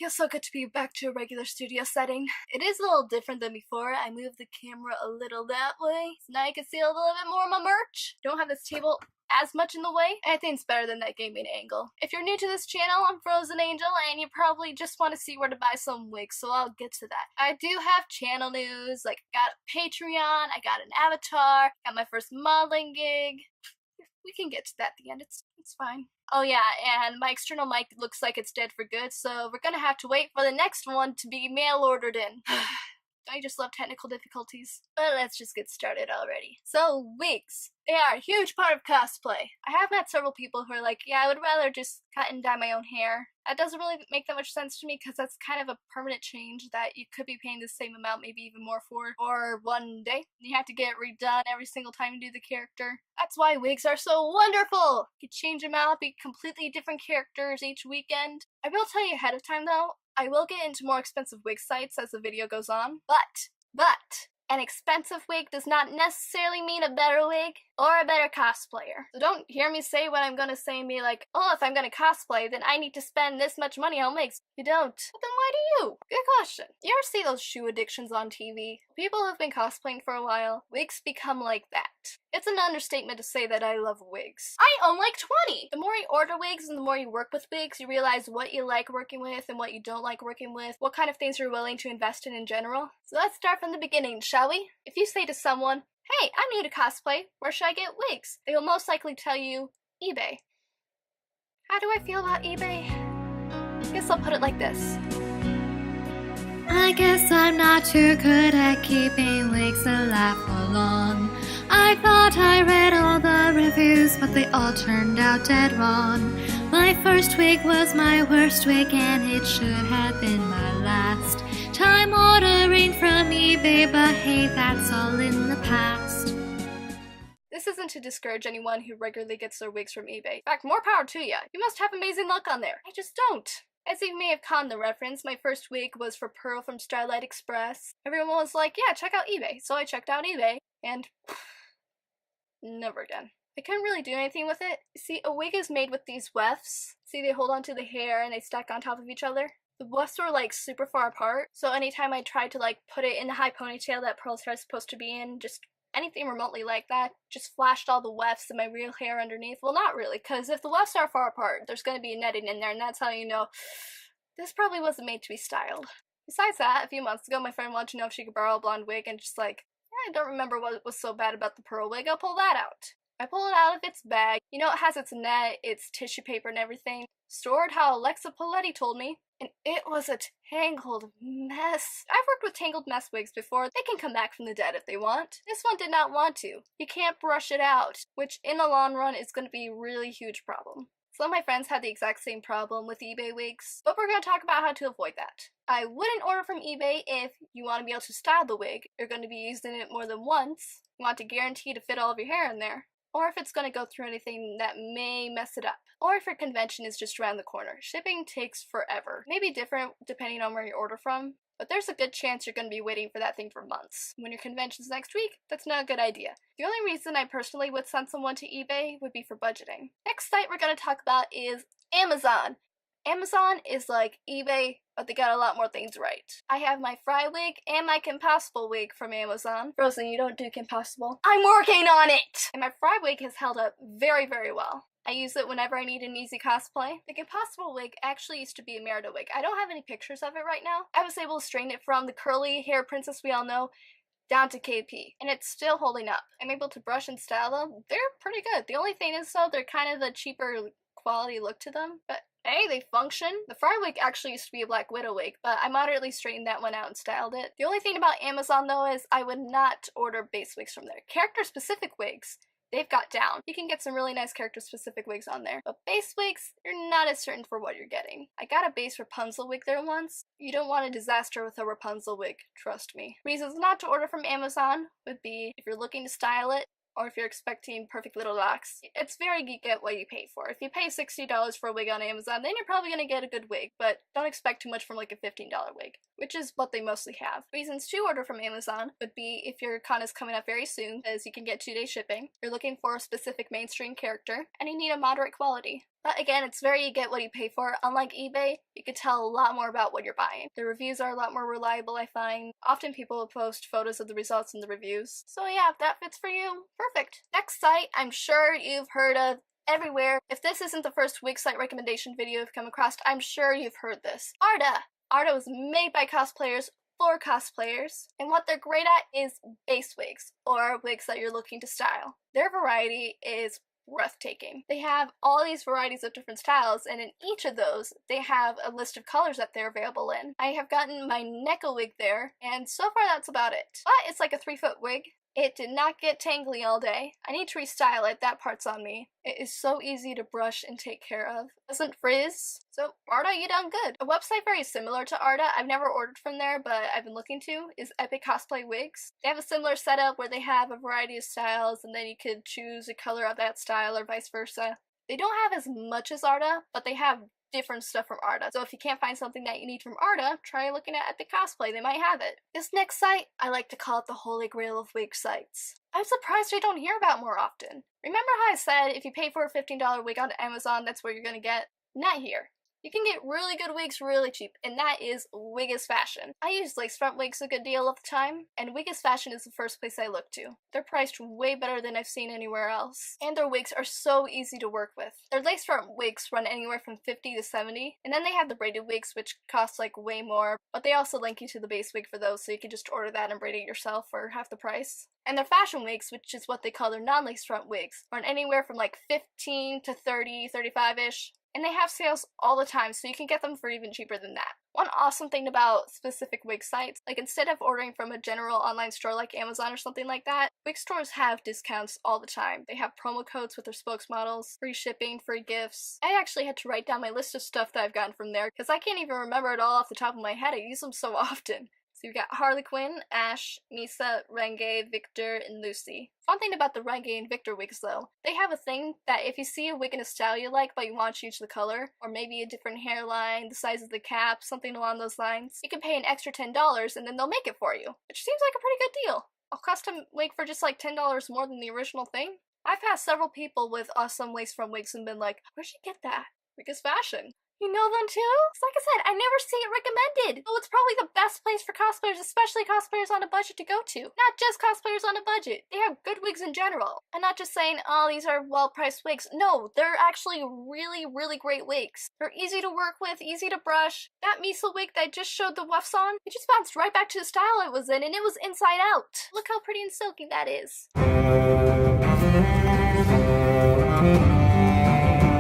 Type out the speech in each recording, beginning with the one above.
Feels so good to be back to a regular studio setting. It is a little different than before. I moved the camera a little that way, so now you can see a little bit more of my merch. Don't have this table as much in the way. I think it's better than that gaming angle. If you're new to this channel, I'm Frozen Angel, and you probably just want to see where to buy some wigs, so I'll get to that. I do have channel news, like I got a Patreon, I got an avatar, got my first modeling gig. We can get to that at the end, it's fine. Oh yeah, and my external mic looks like it's dead for good, so we're gonna have to wait for the next one to be mail-ordered in. I just love technical difficulties. But let's just get started already. So, wigs. They are a huge part of cosplay. I have met several people who are like, yeah, I would rather just cut and dye my own hair. That doesn't really make that much sense to me because that's kind of a permanent change that you could be paying the same amount, maybe even more for one day. You have to get it redone every single time you do the character. That's why wigs are so wonderful! You can change them out, be completely different characters each weekend. I will tell you ahead of time though, I will get into more expensive wig sites as the video goes on, but an expensive wig does not necessarily mean a better wig or a better cosplayer. So don't hear me say what I'm gonna say and be like, oh, if I'm gonna cosplay, then I need to spend this much money on wigs. You don't. But then why do you? Good question. You ever see those shoe addictions on TV? People who've been cosplaying for a while, wigs become like that. It's an understatement to say that I love wigs. I own like 20! The more you order wigs and the more you work with wigs, you realize what you like working with and what you don't like working with, what kind of things you're willing to invest in general. So let's start from the beginning, shall we? If you say to someone, hey, I'm new to cosplay, where should I get wigs? They will most likely tell you, eBay. How do I feel about eBay? I guess I'll put it like this. I guess I'm not too good at keeping wigs alive for long. I thought I read all the reviews, but they all turned out dead wrong. My first wig was my worst wig, and it should have been my last time ordering from eBay, but hey, that's all in the past. This isn't to discourage anyone who regularly gets their wigs from eBay. In fact, more power to ya. You must have amazing luck on there. I just don't. As you may have conned the reference, my first wig was for Pearl from Starlight Express. Everyone was like, yeah, check out eBay. So I checked out eBay, and never again. I couldn't really do anything with it. See, a wig is made with these wefts. See, they hold onto the hair and they stack on top of each other. The wefts were like super far apart, so anytime I tried to like put it in the high ponytail that Pearl's hair is supposed to be in, just anything remotely like that, just flashed all the wefts in my real hair underneath. Well, not really, because if the wefts are far apart, there's going to be a netting in there, and that's how you know this probably wasn't made to be styled. Besides that, a few months ago, my friend wanted to know if she could borrow a blonde wig, and just like, I don't remember what was so bad about the Pearl wig, I'll pull that out. I pull it out of its bag. You know, it has its net, its tissue paper and everything, stored how Alexa Poletti told me, and it was a tangled mess. I've worked with tangled mess wigs before. They can come back from the dead if they want. This one did not want to. You can't brush it out, which in the long run is going to be a really huge problem. Some of my friends had the exact same problem with eBay wigs, but we're going to talk about how to avoid that. I wouldn't order from eBay if you want to be able to style the wig, you're going to be using it more than once, you want to guarantee to fit all of your hair in there, or if it's going to go through anything that may mess it up, or if your convention is just around the corner. Shipping takes forever. Maybe different depending on where you order from, but there's a good chance you're going to be waiting for that thing for months. When your convention's next week, that's not a good idea. The only reason I personally would send someone to eBay would be for budgeting. Next site we're going to talk about is Amazon. Amazon is like eBay, but they got a lot more things right. I have my Fry wig and my Kim Possible wig from Amazon. Frozen, you don't do Kim Possible? I'm working on it! And my Fry wig has held up very, very well. I use it whenever I need an easy cosplay. The Kim Possible wig actually used to be a Merida wig. I don't have any pictures of it right now. I was able to straighten it from the curly hair princess we all know down to KP, and it's still holding up. I'm able to brush and style them. They're pretty good. The only thing is though, they're kind of a cheaper quality look to them, but hey, they function. The Fry wig actually used to be a Black Widow wig, but I moderately straightened that one out and styled it. The only thing about Amazon though is I would not order base wigs from there. Character specific wigs, they've got down. You can get some really nice character specific wigs on there, but base wigs, you're not as certain for what you're getting. I got a base Rapunzel wig there once. You don't want a disaster with a Rapunzel wig, trust me. Reasons not to order from Amazon would be if you're looking to style it, or if you're expecting perfect little locks. It's very geek at what you pay for. If you pay $60 for a wig on Amazon, then you're probably going to get a good wig, but don't expect too much from like a $15 wig, which is what they mostly have. Reasons to order from Amazon would be if your con is coming up very soon, as you can get 2-day shipping, you're looking for a specific mainstream character, and you need a moderate quality. But again, it's very you get what you pay for. Unlike eBay, you can tell a lot more about what you're buying. The reviews are a lot more reliable, I find. Often people will post photos of the results in the reviews. So yeah, if that fits for you, perfect. Next site I'm sure you've heard of everywhere. If this isn't the first wig site recommendation video you've come across, I'm sure you've heard this. Arda! Arda was made by cosplayers for cosplayers, and what they're great at is base wigs, or wigs that you're looking to style. Their variety is breathtaking. They have all these varieties of different styles, and in each of those, they have a list of colors that they're available in. I have gotten my Neko wig there, and so far that's about it. But it's like a 3-foot wig. It did not get tangly all day. I need to restyle it, that part's on me. It is so easy to brush and take care of. Doesn't frizz. So Arda, you done good. A website very similar to Arda, I've never ordered from there, but I've been looking to, is Epic Cosplay Wigs. They have a similar setup where they have a variety of styles, and then you could choose a color of that style or vice versa. They don't have as much as Arda, but they have different stuff from Arda. So if you can't find something that you need from Arda, try looking at Epic Cosplay, they might have it. This next site, I like to call it the holy grail of wig sites. I'm surprised I don't hear about more often. Remember how I said if you pay for a $15 wig on Amazon, that's what you're gonna get? Not here. You can get really good wigs really cheap, and that is Wig is Fashion. I use lace front wigs a good deal of the time, and Wig is Fashion is the first place I look to. They're priced way better than I've seen anywhere else, and their wigs are so easy to work with. Their lace front wigs run anywhere from $50 to $70, and then they have the braided wigs, which cost like way more, but they also link you to the base wig for those, so you can just order that and braid it yourself for half the price. And their fashion wigs, which is what they call their non-lace front wigs, run anywhere from like 15 to 30, 35-ish. And they have sales all the time, so you can get them for even cheaper than that. One awesome thing about specific wig sites, like instead of ordering from a general online store like Amazon or something like that, wig stores have discounts all the time. They have promo codes with their spokesmodels, free shipping, free gifts. I actually had to write down my list of stuff that I've gotten from there, because I can't even remember it all off the top of my head. I use them so often. So you've got Harley Quinn, Ash, Misa, Renge, Victor, and Lucy. Fun thing about the Renge and Victor wigs though, they have a thing that if you see a wig in a style you like but you want to change the color, or maybe a different hairline, the size of the cap, something along those lines, you can pay an extra $10 and then they'll make it for you, which seems like a pretty good deal. A custom wig for just like $10 more than the original thing? I've had several people with awesome lace front wigs and been like, where'd you get that? Wig is Fashion. You know them too? So like I said, I never see it recommended. So it's probably the best place for cosplayers, especially cosplayers on a budget to go to. Not just cosplayers on a budget. They have good wigs in general. I'm not just saying, oh, these are well-priced wigs. No, they're actually really, really great wigs. They're easy to work with, easy to brush. That Misa wig that I just showed the wefts on, it just bounced right back to the style it was in, and it was inside out. Look how pretty and silky that is.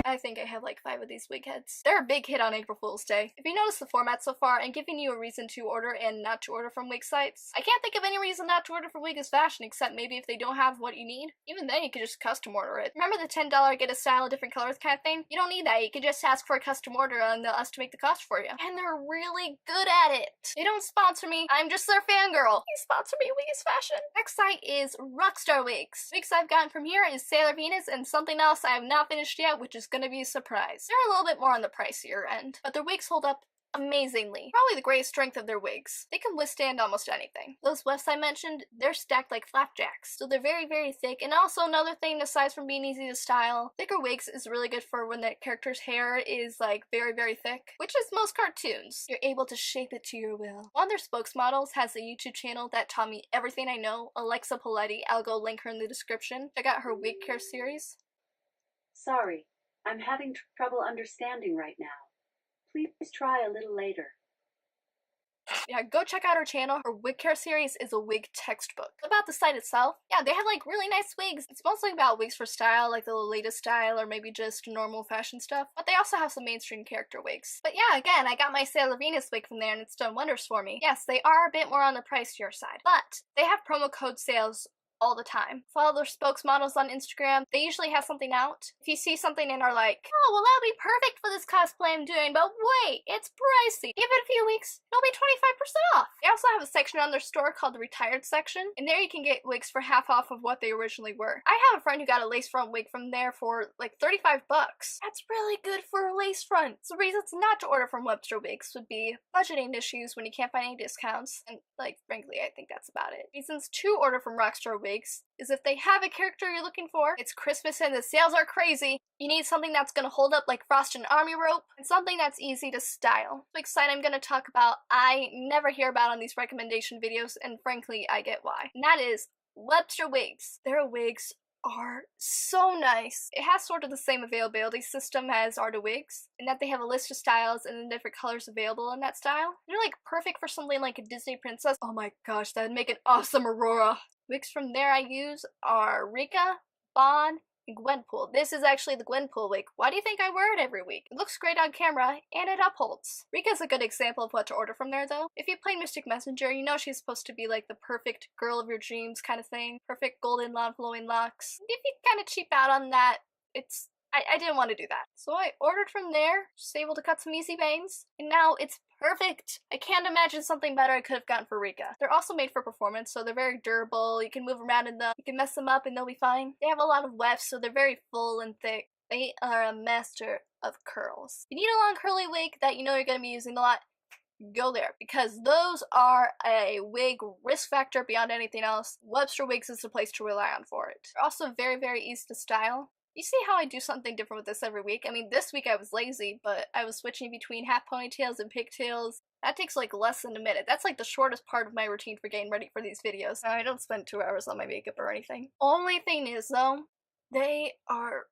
I think I have like 5 of these wig heads. They're a big hit on April Fool's Day. If you notice the format so far, and giving you a reason to order and not to order from wig sites, I can't think of any reason not to order from Wig is Fashion except maybe if they don't have what you need. Even then you can just custom order it. Remember the $10 get a style of different colors kind of thing? You don't need that. You can just ask for a custom order and they'll estimate the cost for you. And they're really good at it. They don't sponsor me. I'm just their fangirl. They sponsor me, Wig is Fashion. Next site is Rockstar Wigs. Wigs I've gotten from here is Sailor Venus and something else I have not finished yet, which is gonna be a surprise. They're a little bit more on the pricier end, but their wigs hold up amazingly. Probably the greatest strength of their wigs. They can withstand almost anything. Those wefts I mentioned, they're stacked like flapjacks, so they're very, very thick. And also another thing, aside from being easy to style, thicker wigs is really good for when the character's hair is like very, very thick, which is most cartoons. You're able to shape it to your will. One of their spokesmodels has a YouTube channel that taught me everything I know, Alexa Poletti. I'll go link her in the description. Check out her wig care series. Sorry, I'm having trouble understanding right now. Please try a little later. Yeah, go check out her channel. Her wig care series is a wig textbook. About the site itself, yeah, they have like really nice wigs. It's mostly about wigs for style, like the latest style or maybe just normal fashion stuff. But they also have some mainstream character wigs. But yeah, again, I got my Sailor Venus wig from there and it's done wonders for me. Yes, they are a bit more on the pricier side, but they have promo code sales all the time. Follow their spokesmodels on Instagram. They usually have something out. If you see something and are like, oh, well, that'll be perfect for this cosplay I'm doing, but wait, it's pricey. Give it a few weeks, it'll be 25% off. They also have a section on their store called the retired section, and there you can get wigs for half off of what they originally were. I have a friend who got a lace front wig from there for like 35 bucks. That's really good for a lace front. So reasons not to order from Webster Wigs would be budgeting issues when you can't find any discounts, and like, frankly, I think that's about it. Reasons to order from Rockstar Wigs is if they have a character you're looking for, it's Christmas and the sales are crazy, You need something that's gonna hold up like frosted army rope, and something that's easy to style. The big site I'm gonna talk about, I never hear about on these recommendation videos, and frankly, I get why. And that is Webster Wigs. Their wigs are so nice. It has sort of the same availability system as Arta Wigs, in that they have a list of styles and the different colors available in that style. They're like perfect for something like a Disney princess. Oh my gosh, that'd make an awesome Aurora. Wigs from there I use are Rika, Bon, and Gwenpool. This is actually the Gwenpool wig. Why do you think I wear it every week? It looks great on camera, and it upholds. Rika's a good example of what to order from there though. If you played Mystic Messenger, you know she's supposed to be like the perfect girl of your dreams kind of thing. Perfect golden blonde flowing locks. If you kind of cheap out on that, I didn't want to do that. So I ordered from there, just able to cut some easy bangs, and now it's perfect. I can't imagine something better I could have gotten for Rika. They're also made for performance, so they're very durable. You can move around in them, you can mess them up and they'll be fine. They have a lot of wefts, so they're very full and thick. They are a master of curls. If you need a long curly wig that you know you're going to be using a lot, go there, because those are a wig risk factor beyond anything else. Webster Wigs is the place to rely on for it. They're also very, very easy to style. You see how I do something different with this every week? I mean, this week I was lazy, but I was switching between half ponytails and pigtails. That takes like less than a minute. That's like the shortest part of my routine for getting ready for these videos. Now, I don't spend 2 hours on my makeup or anything. Only thing is though, they are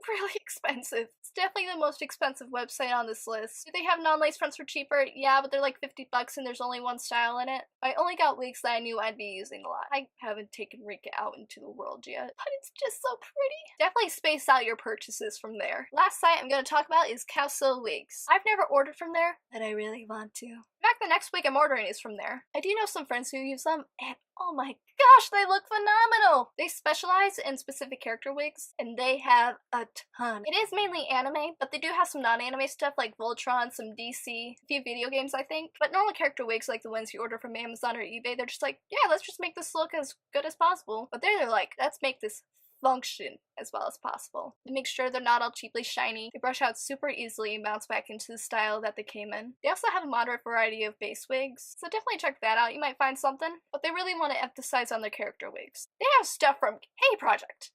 really expensive. It's definitely the most expensive website on this list. Do they have non-lace fronts for cheaper? Yeah, but they're like $50 and there's only one style in it. I only got wigs that I knew I'd be using a lot. I haven't taken Rika out into the world yet, but it's just so pretty. Definitely space out your purchases from there. Last site I'm going to talk about is Cosplay Wigs. I've never ordered from there, but I really want to. In fact, the next wig I'm ordering is from there. I do know some friends who use them, and oh my gosh, they look phenomenal! They specialize in specific character wigs, and they have a ton. It is mainly anime, but they do have some non-anime stuff like Voltron, some DC, a few video games I think. But normal character wigs like the ones you order from Amazon or eBay, they're just like, yeah, let's just make this look as good as possible. But they're like, let's make this function as well as possible. They make sure they're not all cheaply shiny. They brush out super easily and bounce back into the style that they came in. They also have a moderate variety of base wigs, so definitely check that out. You might find something, but they really want to emphasize on their character wigs. They have stuff from K Project.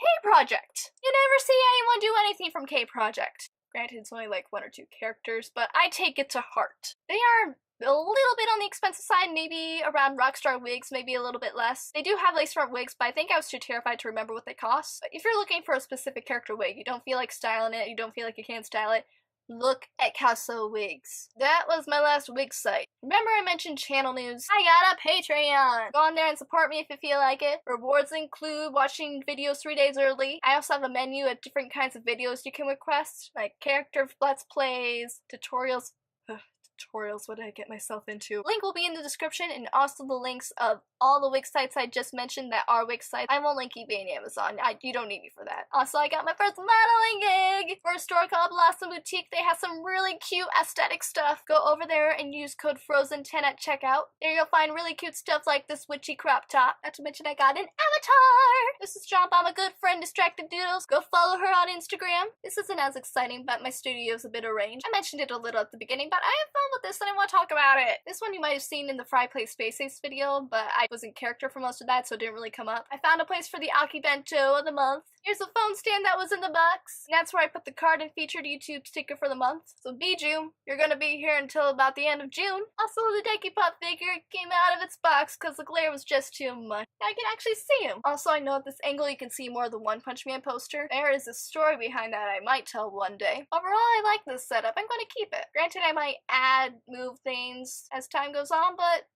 K Project! You never see anyone do anything from K Project. Granted, it's only like 1 or 2 characters, but I take it to heart. They are a little bit on the expensive side, maybe around Rockstar Wigs, maybe a little bit less. They do have lace front wigs, but I think I was too terrified to remember what they cost. But if you're looking for a specific character wig, you don't feel like styling it, you don't feel like you can style it, look at Cosplay Wigs. That was my last wig site. Remember I mentioned channel news? I got a Patreon! Go on there and support me if you feel like it. Rewards include watching videos 3 days early. I also have a menu of different kinds of videos you can request, like character let's plays, tutorials. Tutorials, what did I get myself into? Link will be in the description, and also the links of all the wig sites I just mentioned that are wig sites. I won't link eBay and Amazon. You don't need me for that. Also, I got my first modeling gig for a store called Blossom Boutique. They have some really cute aesthetic stuff. Go over there and use code FROZEN10 at checkout. There you'll find really cute stuff like this witchy crop top. Not to mention I got an avatar! This is John by my good friend Distracted Doodles. Go follow her on Instagram. This isn't as exciting, but my studio's a bit arranged. I mentioned it a little at the beginning, but I have fun with this and I want to talk about it. This one you might have seen in the Fry Play Space Ace video, but I was in character for most of that, so it didn't really come up. I found a place for the Akibento of the month. Here's a phone stand that was in the box, and that's where I put the card and featured YouTube sticker for the month. So Bijou, you're gonna be here until about the end of June. Also, the Decky Pop figure came out of its box because the glare was just too much. I can actually see him. Also, I know at this angle you can see more of the One Punch Man poster. There is a story behind that I might tell one day. Overall, I like this setup. I'm gonna keep it. Granted, I might add, move things as time goes on, but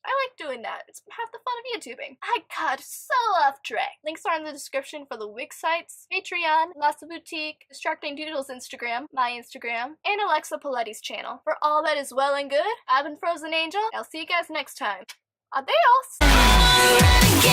I like doing that. It's half the fun of YouTubing. I got so off track. Links are in the description for the wig sites, Patreon, Blossom Boutique, Distracting Doodles Instagram, my Instagram, and Alexa Poletti's channel. For all that is well and good, I've been Frozen Angel. I'll see you guys next time. Adios!